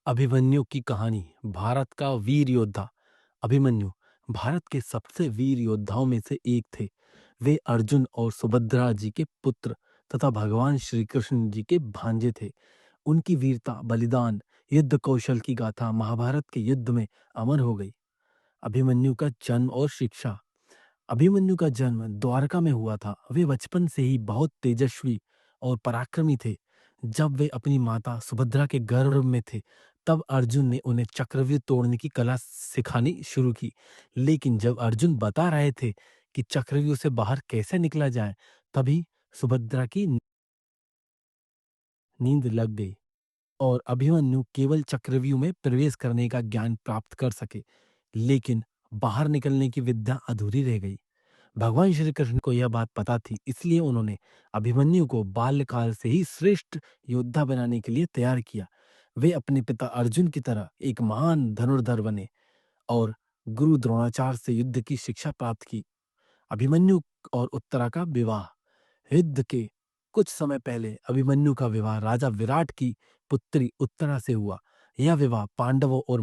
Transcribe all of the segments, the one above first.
अभिमन्यु की कहानी। भारत का वीर योद्धा अभिमन्यु भारत के सबसे वीर योद्धाओं में से एक थे। वे अर्जुन और सुभद्रा जी के पुत्र तथा भगवान श्री कृष्ण जी के भांजे थे। उनकी वीरता, बलिदान, युद्ध कौशल की गाथा महाभारत के युद्ध में अमर हो गई। अभिमन्यु का जन्म और शिक्षा। अभिमन्यु का जन्म द्वारका में हुआ था। वे बचपन से ही बहुत तेजस्वी और पराक्रमी थे। जब वे अपनी माता सुभद्रा के गर्भ में थे, तब अर्जुन ने उन्हें चक्रव्यूह तोड़ने की कला सिखानी शुरू की। लेकिन जब अर्जुन बता रहे थे कि चक्रव्यूह से बाहर कैसे निकला जाए, तभी सुभद्रा की नींद लग गई और अभिमन्यु केवल चक्रव्यूह में प्रवेश करने का ज्ञान प्राप्त कर सके, लेकिन बाहर निकलने की विद्या अधूरी रह गई। भगवान श्री कृष्ण को यह बात पता थी, इसलिए उन्होंने अभिमन्यु को बाल्यकाल से ही श्रेष्ठ योद्धा बनाने के लिए तैयार किया। वे अपने पिता अर्जुन की तरह एक महान धनुर्धर बने और गुरु द्रोणाचार्य से युद्ध की शिक्षा प्राप्त की। अभिमन्यु और उत्तरा का विवाह। युद्ध के कुछ समय पहले अभिमन्यु का विवाह राजा विराट की पुत्री उत्तरा से हुआ। यह विवाह पांडवों और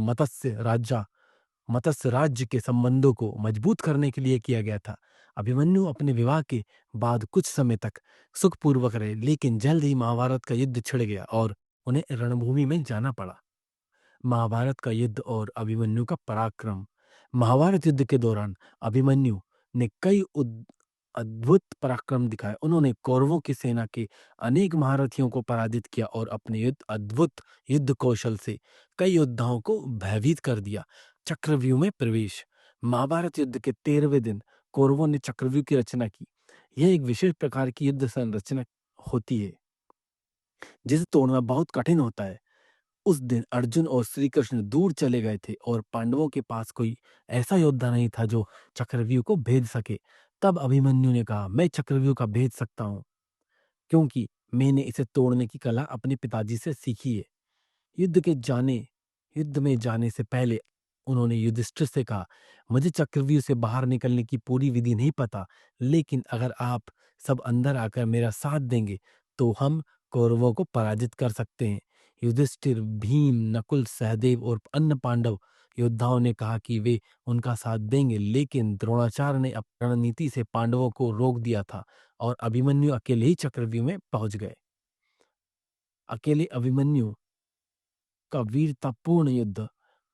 मत्स्य राज्य के संबंधों को मजबूत करने के लिए किया गया था। अभिमन्यु अपने विवाह के बाद कुछ समय तक सुखपूर्वक रहे, लेकिन जल्द ही महाभारत का युद्ध छिड़ गया और उन्हें रणभूमि में जाना पड़ा। महाभारत का युद्ध और अभिमन्यु का पराक्रम। महाभारत युद्ध के दौरान अभिमन्यु ने कई अद्भुत पराक्रम दिखाए। उन्होंने कौरवों की सेना के अनेक महारथियों को पराजित किया और अपने अद्भुत युद्ध कौशल से कई योद्धाओं को भयभीत कर दिया। चक्रव्यूह में प्रवेश। महाभारत युद्ध के 13वें दिन कौरवों ने चक्रव्यूह की रचना की। यह एक विशेष प्रकार की युद्ध संरचना होती है जिसे तोड़ना बहुत कठिन होता है। उस दिन अर्जुन और श्री कृष्ण दूर चले गए थे और पांडवों के पास कोई ऐसा योद्धा नहीं था जो चक्रव्यूह को भेद सके। तब अभिमन्यु ने कहा, मैं चक्रव्यूह का भेद सकता हूँ, क्योंकि मैंने इसे तोड़ने की कला अपने पिताजी से सीखी है। युद्ध में जाने से पहले उन्होंने युधिष्ठिर से कहा, मुझे चक्रव्यूह से बाहर निकलने की पूरी विधि नहीं पता, लेकिन अगर आप सब अंदर आकर मेरा साथ देंगे तो हम कौरवों को पराजित कर सकते हैं। युधिष्ठिर, भीम, नकुल, सहदेव और अन्य पांडव योद्धाओं ने कहा कि वे उनका साथ देंगे, लेकिन द्रोणाचार्य ने अपनी रणनीति से पांडवों को रोक दिया था और अभिमन्यु अकेले ही चक्रव्यूह में पहुंच गए। अकेले अभिमन्यु का वीरतापूर्ण युद्ध।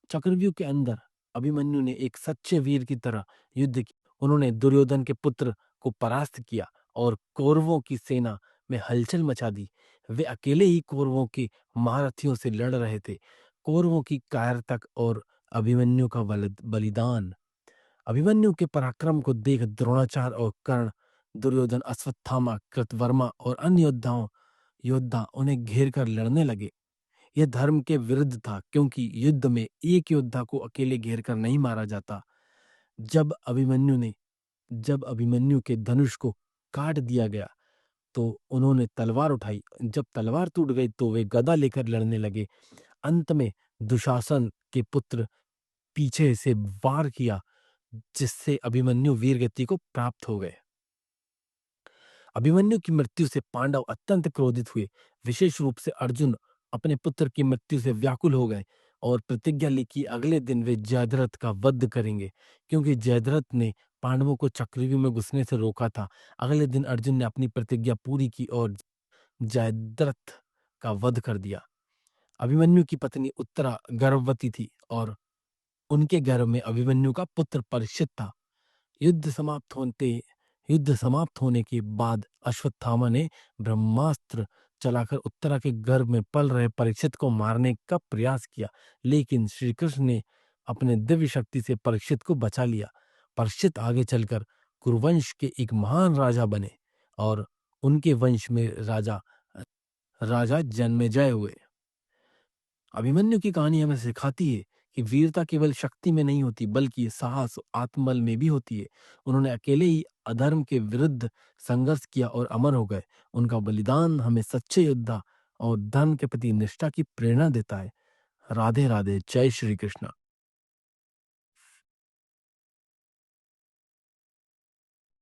चक्रव्यूह के अंदर अभिमन्यु ने एक सच्चे वीर की तरह युद्ध किया। उन्होंने दुर्योधन के पुत्र को परास्त किया और कौरवों की सेना में हलचल मचा दी। वे अकेले ही कौरवों के महारथियों से लड़ रहे थे। कौरवों की कायरता और अभिमन्यु का बलिदान। अभिमन्यु के पराक्रम को देख द्रोणाचार्य और कर्ण, दुर्योधन, अश्वत्थामा, कृतवर्मा और अन्य योद्धा उन्हें घेर कर लड़ने लगे। यह धर्म के विरुद्ध था, क्योंकि युद्ध में एक योद्धा को अकेले घेर कर नहीं मारा जाता। जब अभिमन्यु के धनुष को काट दिया गया तो उन्होंने तलवार उठाई। जब तलवार टूट गई तो वे गदा लेकर लड़ने लगे। अंत में दुशासन के पुत्र पीछे से वार किया, जिससे अभिमन्यु वीरगति को प्राप्त हो गए। अभिमन्यु की मृत्यु से पांडव अत्यंत क्रोधित हुए। विशेष रूप से अर्जुन अपने पुत्र की मृत्यु से व्याकुल हो गए और प्रतिज्ञा ली कि अगले दिन वे जयद्रथ का वध करेंगे, क्योंकि जयद्रथ ने पांडवों को चक्रव्यूह में घुसने से रोका था। अगले दिन अर्जुन ने अपनी प्रतिज्ञा पूरी की और जयद्रथ का वध कर दिया। अभिमन्यु की पत्नी उत्तरा गर्भवती थी और उनके गर्भ में अभिमन्यु का पुत्र परीक्षित था। युद्ध समाप्त होते युद्ध समाप्त होने के बाद अश्वत्थामा ने ब्रह्मास्त्र चलाकर उत्तरा के गर्भ में पल रहे परीक्षित को मारने का प्रयास किया, लेकिन श्री कृष्ण ने अपने दिव्य शक्ति से परीक्षित को बचा लिया। परीक्षित आगे चलकर कुरुवंश के एक महान राजा बने और उनके वंश में राजा राजा जन्मेजय हुए। अभिमन्यु की कहानी हमें सिखाती है कि वीरता केवल शक्ति में नहीं होती, बल्कि साहस, आत्मबल में भी होती है। उन्होंने अकेले ही अधर्म के विरुद्ध संघर्ष किया और अमर हो गए। उनका बलिदान हमें सच्चे योद्धा और धर्म के प्रति निष्ठा की प्रेरणा देता है। राधे राधे। जय श्री कृष्ण।